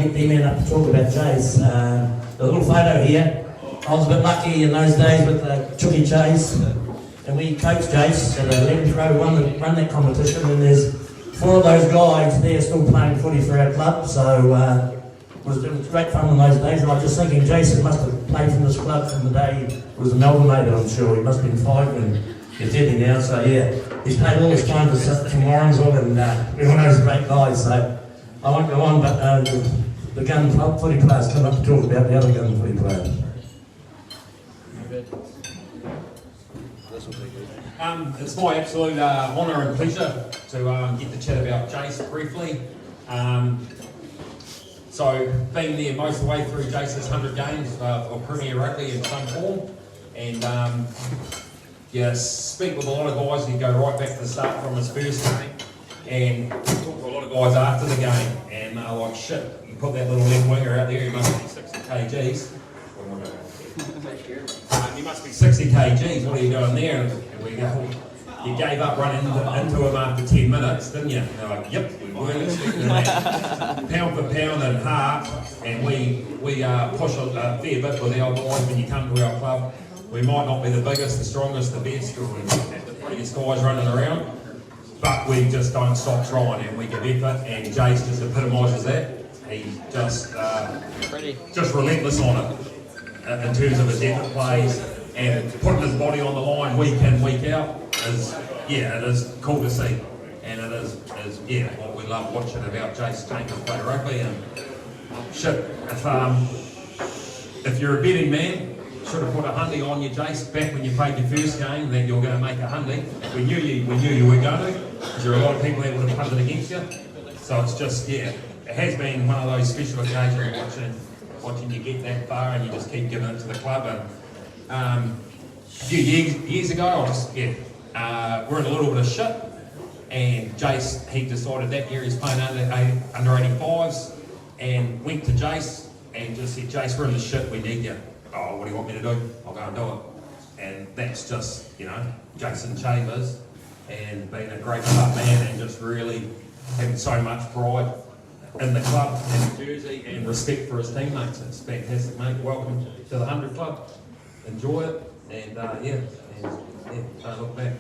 get D-Man up to talk about Jace. A little photo here. I was a bit lucky in those days with Chucky Chase, and we coached Jace at 11th grade. We run that competition, and there's 4 of those guys there still playing footy for our club. So it was great fun in those days. And I was just thinking, Jayson must have played from this club from the day it was amalgamated. I'm sure he must have been 5 when he's dead now. So yeah, he's played all his time for Warrensville, and everyone knows a great guy. So I won't go on, but the gun footy players come up to talk about the other gun footy players. It's my absolute honour and pleasure to get to chat about Jace briefly. So, been there most of the way through Jace's 100 games of Premier Rugby in some form, and speak with a lot of guys who go right back to the start from his first game, and talk to a lot of guys after the game, and they're like, shit, you put that little left winger out there, he must be 60 kgs. You must be 60 kgs, what are you doing there? And we go, you gave up running into him after 10 minutes, didn't you? And they're like, yep, we weren't expecting that. Pound for pound and half, and we push a fair bit with our guys when you come to our club. We might not be the biggest, the strongest, the best, or the prettiest guys running around, but we just don't stop trying, and we give effort, and Jace just epitomises that. He's just relentless on it. In terms of his effort plays and putting his body on the line week in, week out it is cool to see, and it is what we love watching about Jayson Chambers play rugby. And shit, if you're a betting man, should have put a hundy on you, Jace, back when you played your first game, then you're going to make a hundy. We knew you were going to, because there are a lot of people that would have punted against you. So it's just it has been one of those special occasions watching you get that far, and you just keep giving it to the club. And a few years ago, we're in a little bit of shit, and Jace, he decided that year he's playing under 85s, and went to Jace and just said, Jace, we're in the shit, we need you. Oh, what do you want me to do? I'll go and do it. And that's just, Jayson Chambers, and being a great club man, and just really having so much pride in the club and the jersey, and respect for his teammates. It's fantastic, mate. Welcome to the 100 Club. Enjoy it, and don't look back.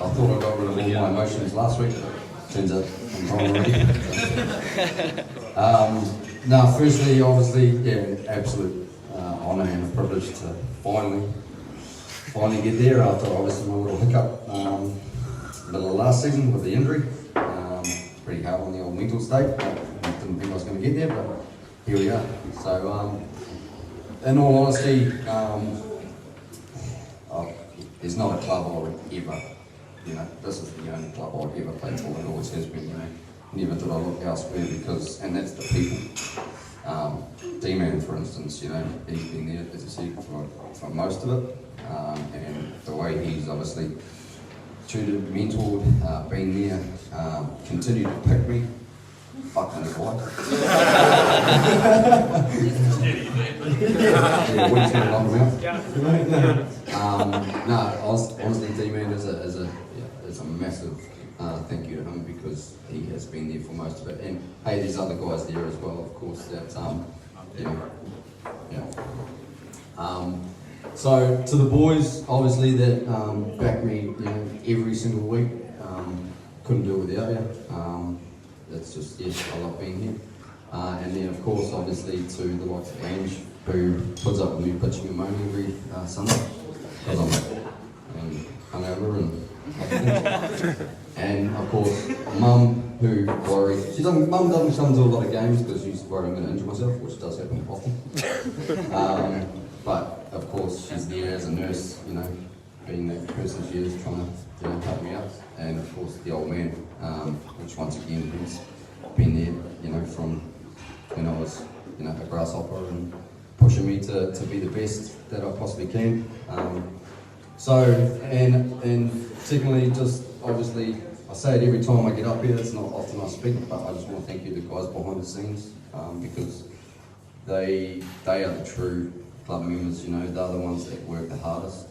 I thought I got rid of all my emotions last week. Turns out I'm wrong already. Firstly, obviously, absolute honour and a privilege to finally get there after obviously my little hiccup middle of last season with the injury. Pretty hard on the old mental state. I didn't think I was going to get there, but here we are. So, in all honesty, there's not a club I would ever, this is the only club I've ever played for, and always has been, never did I look elsewhere and that's the people. D-Man, for instance, he's been there, as I said, for most of it, and the way he's obviously tutored, mentored, been there, continued to pick me. Fucking his wife. Yeah, week's gonna lock him out. Honestly, D-Man is a massive thank you to him, because he has been there for most of it. And hey, there's other guys there as well, of course, that so to the boys, obviously, that back me, every single week. Couldn't do it without you. That's just, I love being here. And then, of course, obviously, to the likes of Ange, who puts up with me pitching and moaning every Sunday, because I'm hungover and and of course, Mum, who worries. Mum doesn't come to a lot of games because she's worried I'm going to injure myself, which does happen often. But of course, she's there as a nurse, being that person she is, trying to help me out. And of course, the old man, which once again has been there, from when I was, a grasshopper, and pushing me to be the best that I possibly can. So, and secondly, just obviously, I say it every time I get up here, it's not often I speak, but I just want to thank you, the guys behind the scenes, because they are the true club members, you know, they're the ones that work the hardest.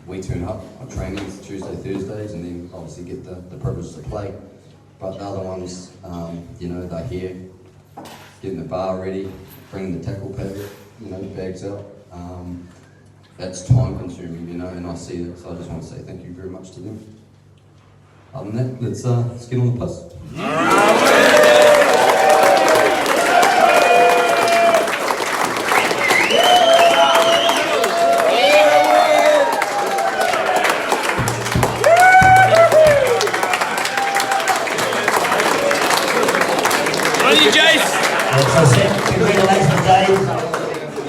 We turn up on trainings Tuesday, Thursdays, and then obviously get the privilege to play. But the other ones, you know, they're here, getting the bar ready, bringing the tackle pad, you know, bags out. That's time consuming, you know, and I see that, so I just want to say thank you very much to them. Other than that, let's get on the bus. Congratulations, Dave.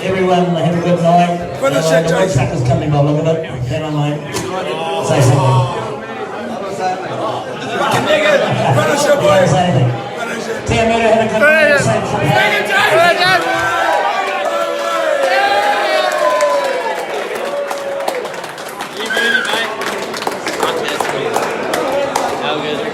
Everyone, have a good night. Finish it, the Jayson. truckers coming by, look at it. Hang on, mate. Say something. Finish it, You boy. don't say anything. Finish it. Tim, you had a good night. Say something. How good?